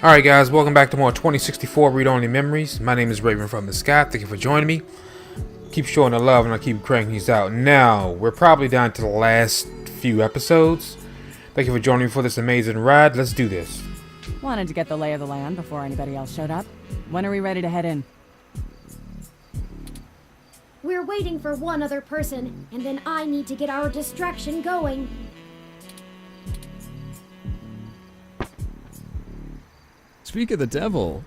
Alright guys, welcome back to more 2064 Read-Only Memories. My name is RavenFromTheSky. Thank you for joining me. Keep showing the love and I'll keep cranking these out. Now, we're probably down to the last few episodes. Thank you for joining me for this amazing ride. Let's do this. Wanted to get the lay of the land before anybody else showed up. When are we ready to head in? We're waiting for one other person, and then I need to get our distraction going. Speak of the devil.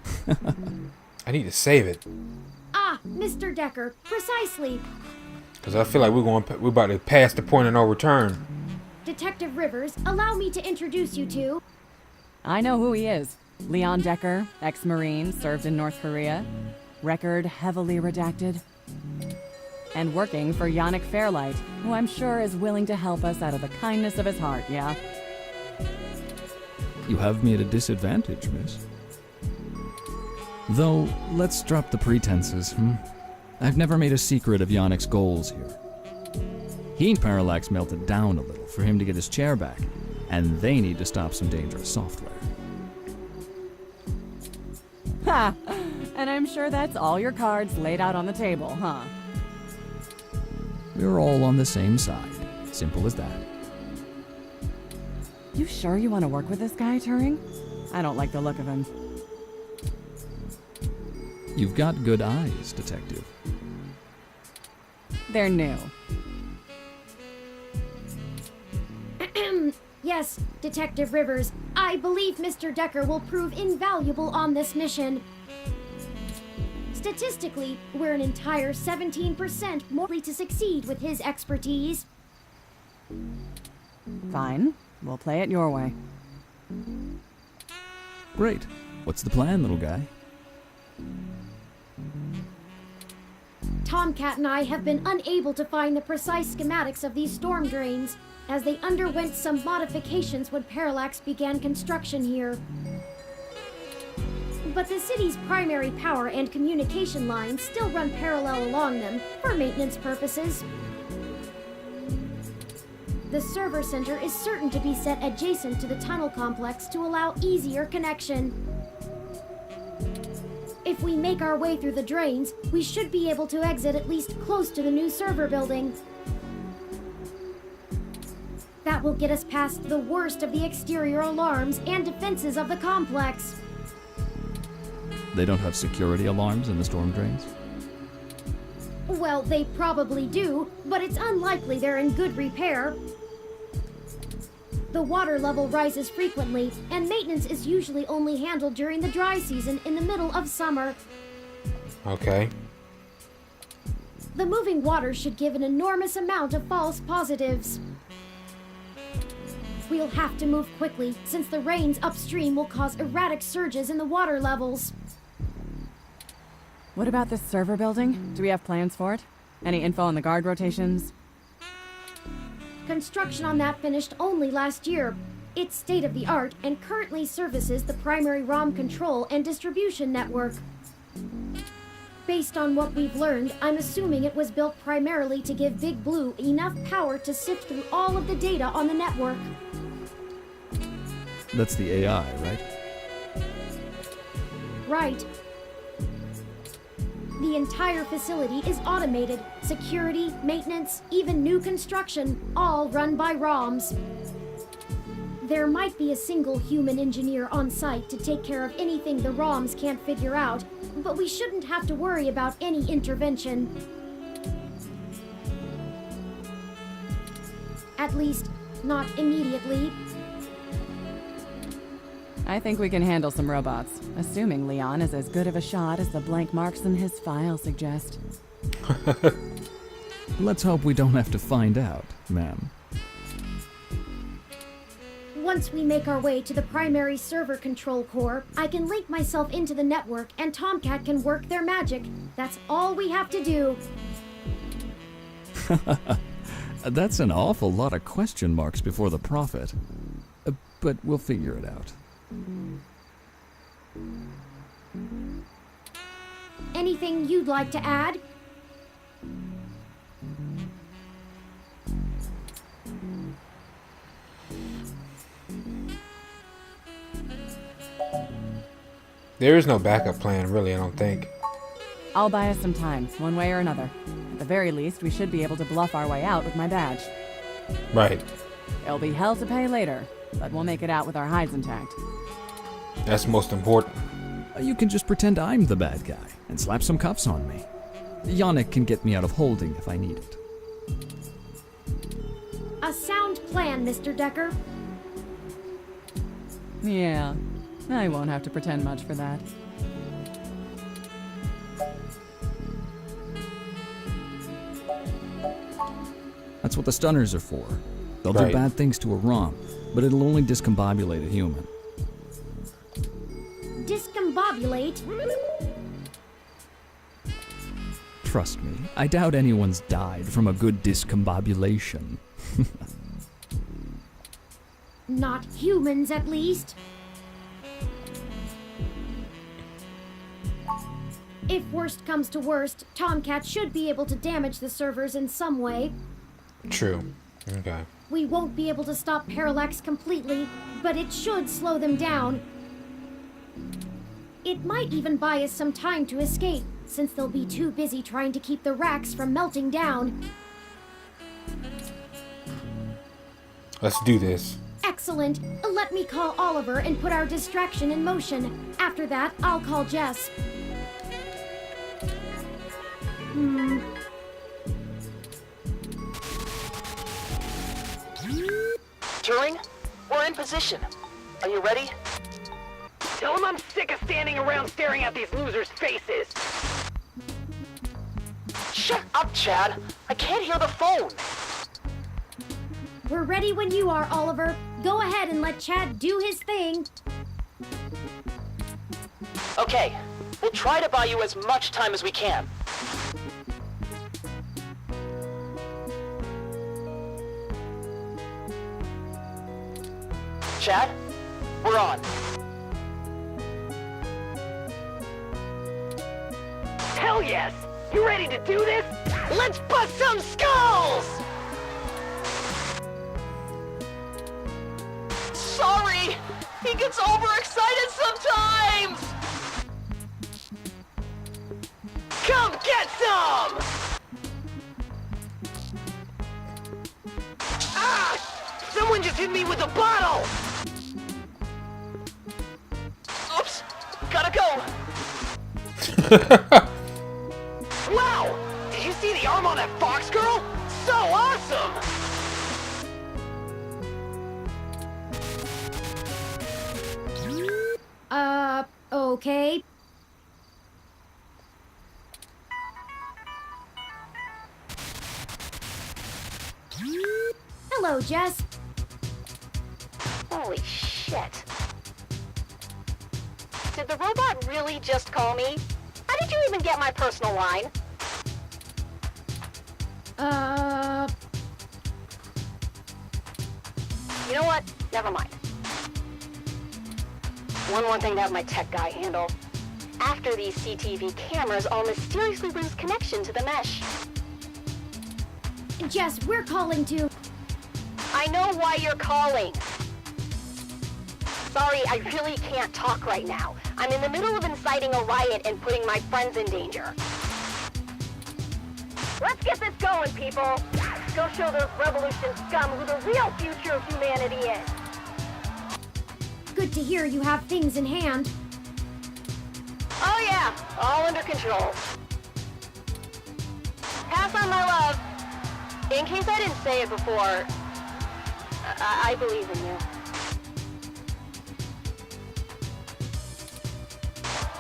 I need to save it. Ah, Mr. Decker, precisely. Because I feel like we're about to pass the point of no return. Detective Rivers, allow me to introduce you to... I know who he is. Leon Decker, ex-Marine, served in North Korea. Record heavily redacted. And working for Yannick Fairlight, who I'm sure is willing to help us out of the kindness of his heart, yeah? You have me at a disadvantage, miss. Though, let's drop the pretenses, I've never made a secret of Yannick's goals here. He and Parallax melted down a little for him to get his chair back, and they need to stop some dangerous software. Ha! And I'm sure that's all your cards laid out on the table, huh? We're all on the same side. Simple as that. You sure you want to work with this guy, Turing? I don't like the look of him. You've got good eyes, Detective. They're new. Yes, Detective Rivers, I believe Mr. Decker will prove invaluable on this mission. Statistically, we're an entire 17% more likely to succeed with his expertise. Fine. We'll play it your way. Great. What's the plan, little guy? Tomcat and I have been unable to find the precise schematics of these storm drains, as they underwent some modifications when Parallax began construction here. But the city's primary power and communication lines still run parallel along them for maintenance purposes. The server center is certain to be set adjacent to the tunnel complex to allow easier connection. If we make our way through the drains, we should be able to exit at least close to the new server building. That will get us past the worst of the exterior alarms and defenses of the complex. They don't have security alarms in the storm drains? Well, they probably do, but it's unlikely they're in good repair. The water level rises frequently, and maintenance is usually only handled during the dry season in the middle of summer. Okay. The moving water should give an enormous amount of false positives. We'll have to move quickly, since the rains upstream will cause erratic surges in the water levels. What about this server building? Do we have plans for it? Any info on the guard rotations? Construction on that finished only last year. It's state-of-the-art and currently services the primary ROM control and distribution network. Based on what we've learned, I'm assuming it was built primarily to give Big Blue enough power to sift through all of the data on the network. That's the AI, right? Right. The entire facility is automated. Security, maintenance, even new construction, all run by ROMs. There might be a single human engineer on site to take care of anything the ROMs can't figure out, but we shouldn't have to worry about any intervention. At least, not immediately. I think we can handle some robots, assuming Leon is as good of a shot as the blank marks in his file suggest. Let's hope we don't have to find out, ma'am. Once we make our way to the primary server control core, I can link myself into the network and Tomcat can work their magic. That's all we have to do. That's an awful lot of question marks before the prophet. But we'll figure it out. Anything you'd like to add? There is no backup plan, really, I don't think. I'll buy us some time, one way or another. At the very least, we should be able to bluff our way out with my badge. Right. It'll be hell to pay later, but we'll make it out with our hides intact. That's most important. You can just pretend I'm the bad guy and slap some cuffs on me. Yannick can get me out of holding if I need it. A sound plan, Mr. Decker. Yeah, I won't have to pretend much for that. That's what the stunners are for. They'll Right. do bad things to a ROM, but it'll only discombobulate a human. Discombobulate? Trust me, I doubt anyone's died from a good discombobulation. Not humans, at least. If worst comes to worst, Tomcat should be able to damage the servers in some way. True. Okay. We won't be able to stop Parallax completely, but it should slow them down. It might even buy us some time to escape, since they'll be too busy trying to keep the racks from melting down. Let's do this. Excellent. Let me call Oliver and put our distraction in motion. After that, I'll call Jess. Turing, we're in position. Are you ready? Tell him I'm sick of standing around staring at these losers' faces. Shut up, Chad. I can't hear the phone. We're ready when you are, Oliver. Go ahead and let Chad do his thing. Okay, we'll try to buy you as much time as we can. Chad, we're on. Hell yes! You ready to do this? Let's bust some skulls! Sorry! He gets overexcited sometimes! Come get some! Ah! Someone just hit me with a bottle! Oops! Gotta go! Wow! Did you see the arm on that fox girl? So awesome! Okay. Hello, Jess. Holy shit. Did the robot really just call me? How did you even get my personal line? You know what? Never mind. One more thing to have my tech guy handle. After these CTV cameras all mysteriously lose connection to the mesh. Jess, we're calling to... I know why you're calling. Sorry, I really can't talk right now. I'm in the middle of inciting a riot and putting my friends in danger. Let's get this going, people. Go show those revolution scum who the real future of humanity is. Good to hear you have things in hand. Oh yeah, all under control. Pass on my love. In case I didn't say it before, I believe in you.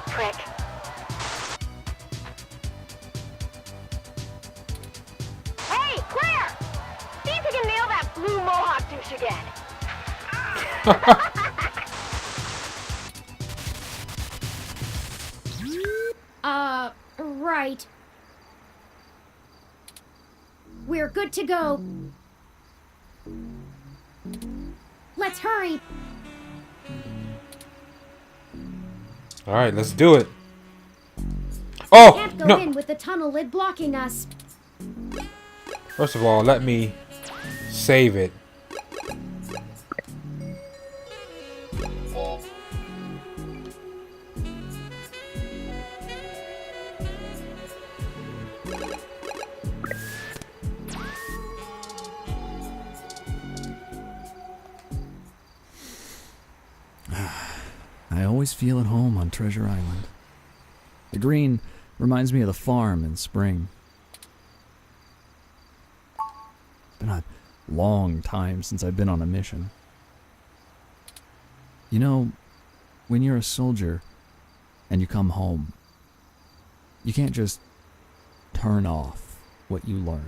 Prick. Hey, Claire! See if you can nail that blue mohawk douche again. Right. We're good to go. Let's hurry. All right, let's do it. Oh, Can't go no. in with the tunnel lid blocking us. First of all, let me save it. I always feel at home on Treasure Island. The green reminds me of the farm in spring. It's been a long time since I've been on a mission. You know, when you're a soldier and you come home, you can't just turn off what you learned.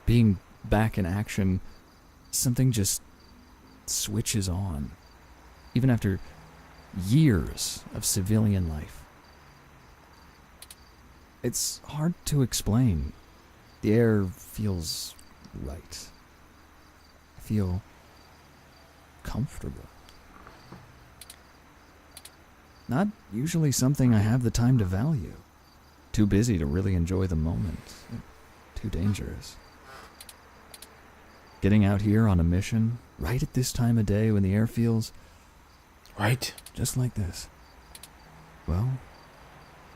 Being back in action, something just switches on, even after years of civilian life. It's hard to explain. The air feels right. I feel comfortable. Not usually something I have the time to value. Too busy to really enjoy the moment. Too dangerous. Getting out here on a mission, right at this time of day when the air feels... Right? just like this. Well,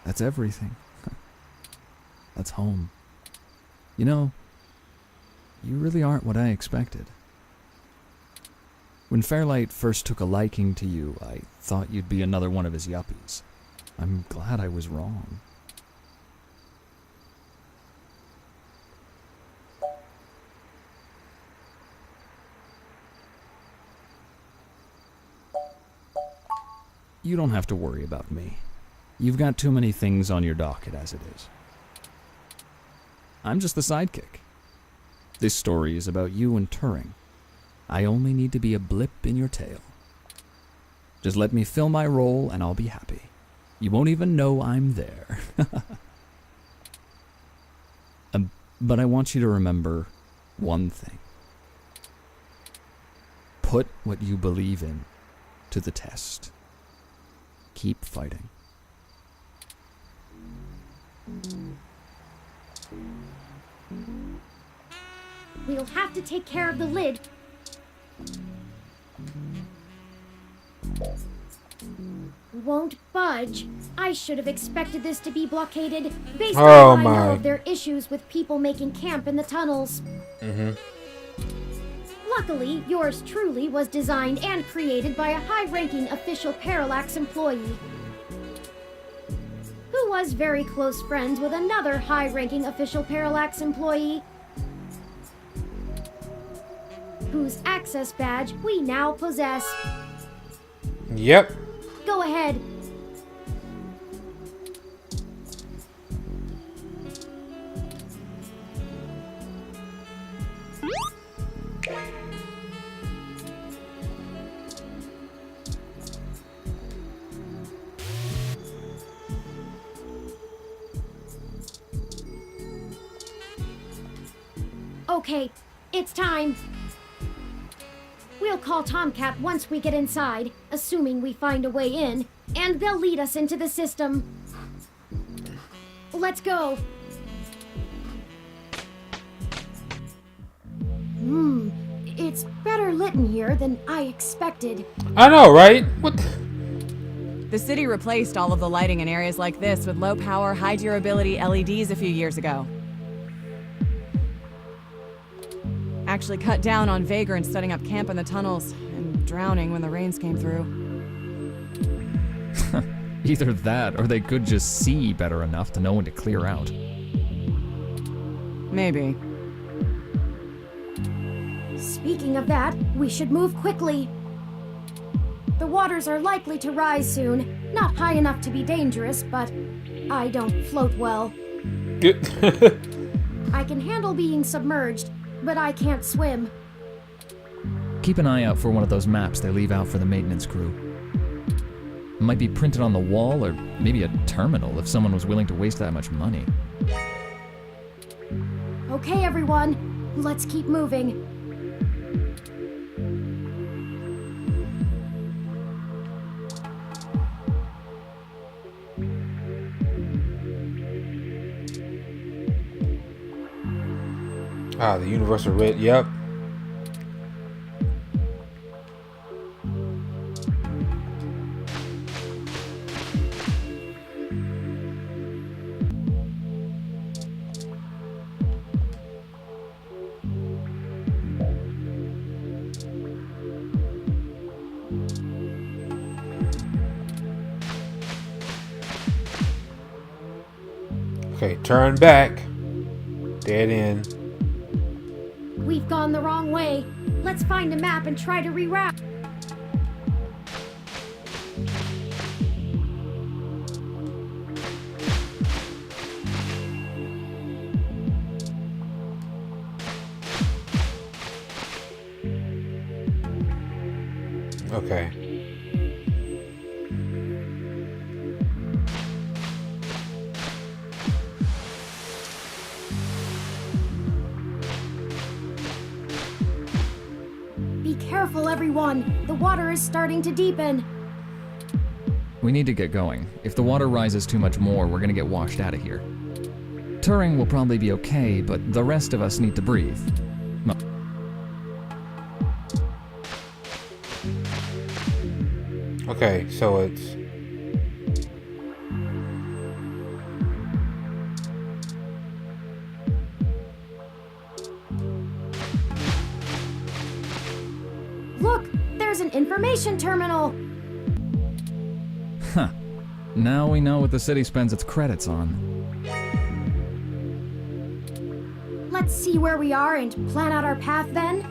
that's everything. That's home. You know, you really aren't what I expected. When Fairlight first took a liking to you, I thought you'd be another one of his yuppies. I'm glad I was wrong. You don't have to worry about me. You've got too many things on your docket as it is. I'm just the sidekick. This story is about you and Turing. I only need to be a blip in your tale. Just let me fill my role and I'll be happy. You won't even know I'm there. But I want you to remember one thing. Put what you believe in to the test. Keep fighting. We'll have to take care of the lid. Won't budge. I should have expected this to be blockaded based on what I know of their issues with people making camp in the tunnels. Luckily, yours truly was designed and created by a high-ranking official Parallax employee who was very close friends with another high-ranking official Parallax employee whose access badge we now possess. Yep. Go ahead. Okay, it's time. We'll call Tomcat once we get inside, assuming we find a way in, and they'll lead us into the system. Let's go. It's better lit in here than I expected. I know, right? What? The city replaced all of the lighting in areas like this with low-power, high-durability LEDs a few years ago. Actually cut down on vagrants setting up camp in the tunnels and drowning when the rains came through. Either that, or they could just see better enough to know when to clear out. Maybe. Speaking of that, we should move quickly. The waters are likely to rise soon. Not high enough to be dangerous, but I don't float well. I can handle being submerged, but I can't swim. Keep an eye out for one of those maps they leave out for the maintenance crew. It might be printed on the wall, or maybe a terminal if someone was willing to waste that much money. Okay, everyone, let's keep moving. Ah, the universal red. Yep. Okay, turn back. Dead end. We've gone the wrong way. Let's find a map and try to reroute. Okay. Be careful, everyone. The water is starting to deepen. We need to get going. If the water rises too much more, we're gonna get washed out of here. Turing will probably be okay, but the rest of us need to breathe. Okay, so it's... Look, there's an information terminal. Huh. Now we know what the city spends its credits on. Let's see where we are and plan out our path then.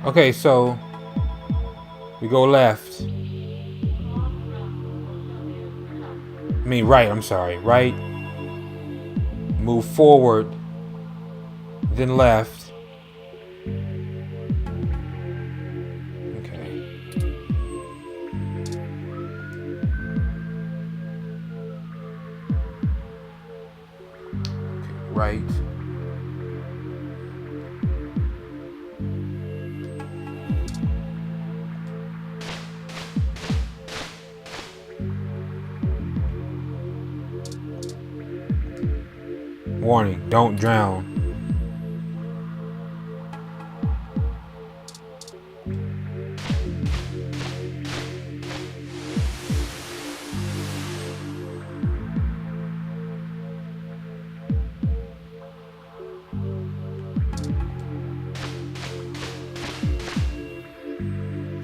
Okay, so we go left. I mean right, I'm sorry. Right. Move forward. Then left. Okay. Okay, right. Warning, don't drown.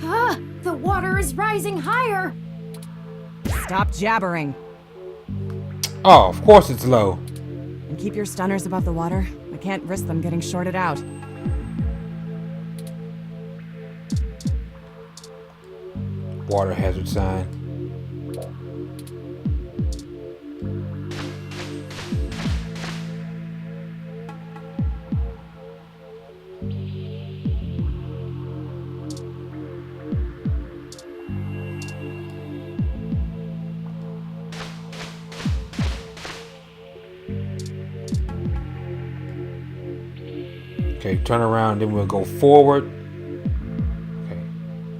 Ah, the water is rising higher. Stop jabbering. Oh, of course it's low. And keep your stunners above the water. I can't risk them getting shorted out. Water hazard sign. Okay, turn around, then we'll go forward. Okay,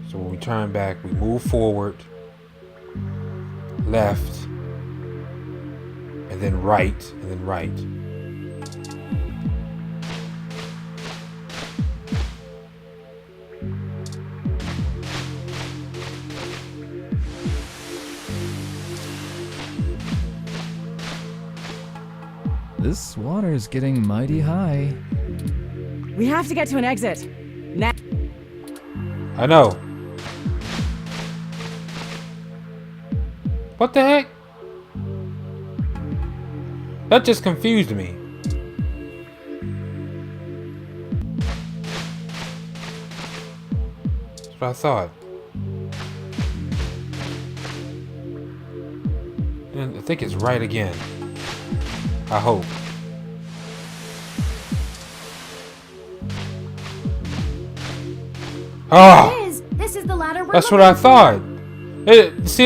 so when we turn back, we move forward, left, and then right, and then right. This water is getting mighty high. We have to get to an exit. Now. I know. What the heck? That just confused me. That's what I thought. And I think it's right again. I hope. Oh, It is. This is the ladder we're that's what I looking for. thought. See,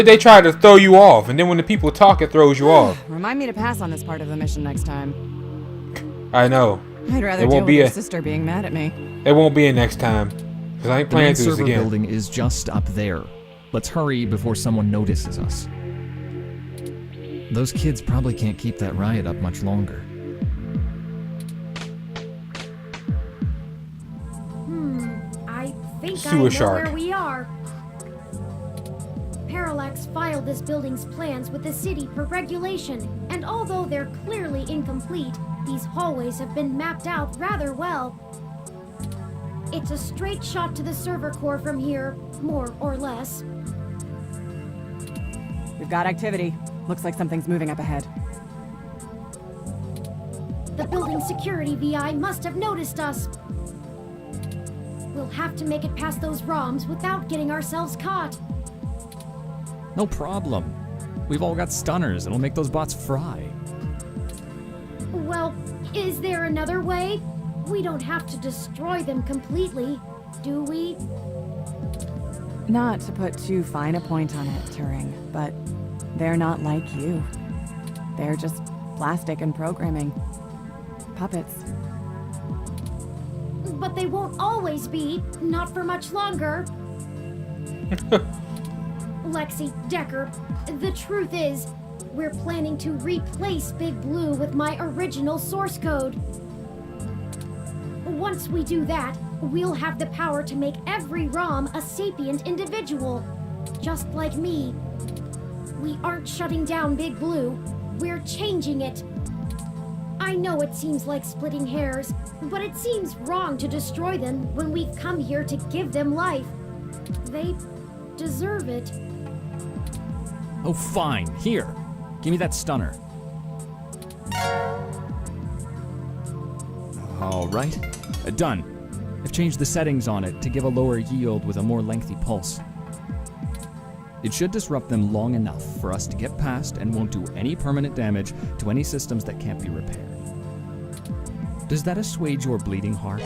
they try to throw you off, and then when the people talk, it throws you off. Remind me to pass on this part of the mission next time. I know. I'd rather It deal won't with be your a- sister being mad at me. It won't be a next time, because I ain't The main playing through this server again. building is just up there. Let's hurry before someone notices us. Those kids probably can't keep that riot up much longer. I think I Sewer know shark. where we are. Parallax filed this building's plans with the city per regulation, and although they're clearly incomplete, these hallways have been mapped out rather well. It's a straight shot to the server core from here, more or less. We've got activity. Looks like something's moving up ahead. The building security VI must have noticed us. We'll have to make it past those ROMs without getting ourselves caught. No problem. We've all got stunners. It'll make those bots fry. Well, is there another way? We don't have to destroy them completely, do we? Not to put too fine a point on it, Turing, but they're not like you. They're just plastic and programming. Puppets. But they won't always be, not for much longer. Lexi, Decker, the truth is, we're planning to replace Big Blue with my original source code. Once we do that, we'll have the power to make every ROM a sapient individual, just like me. We aren't shutting down Big Blue, we're changing it. I know it seems like splitting hairs, but it seems wrong to destroy them when we've come here to give them life. They deserve it. Oh, fine. Here. Give me that stunner. All right. Done. I've changed the settings on it to give a lower yield with a more lengthy pulse. It should disrupt them long enough for us to get past and won't do any permanent damage to any systems that can't be repaired. Does that assuage your bleeding heart?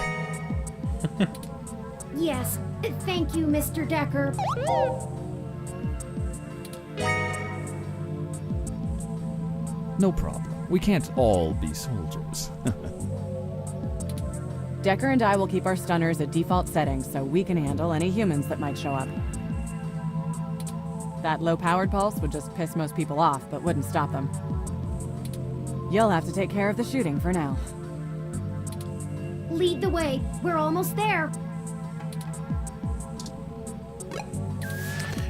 Yes, thank you, Mr. Decker. No problem. We can't all be soldiers. Decker and I will keep our stunners at default settings so we can handle any humans that might show up. That low-powered pulse would just piss most people off, but wouldn't stop them. You'll have to take care of the shooting for now. Lead the way. We're almost there.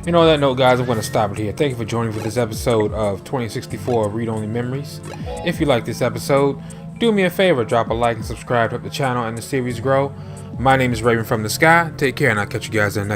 On that note, guys, I'm going to stop it here. Thank you for joining for this episode of 2064 Read Only Memories. If you like this episode, do me a favor, drop a like and subscribe to help the channel and the series grow. My name is Raven from the Sky. Take care, and I'll catch you guys in the next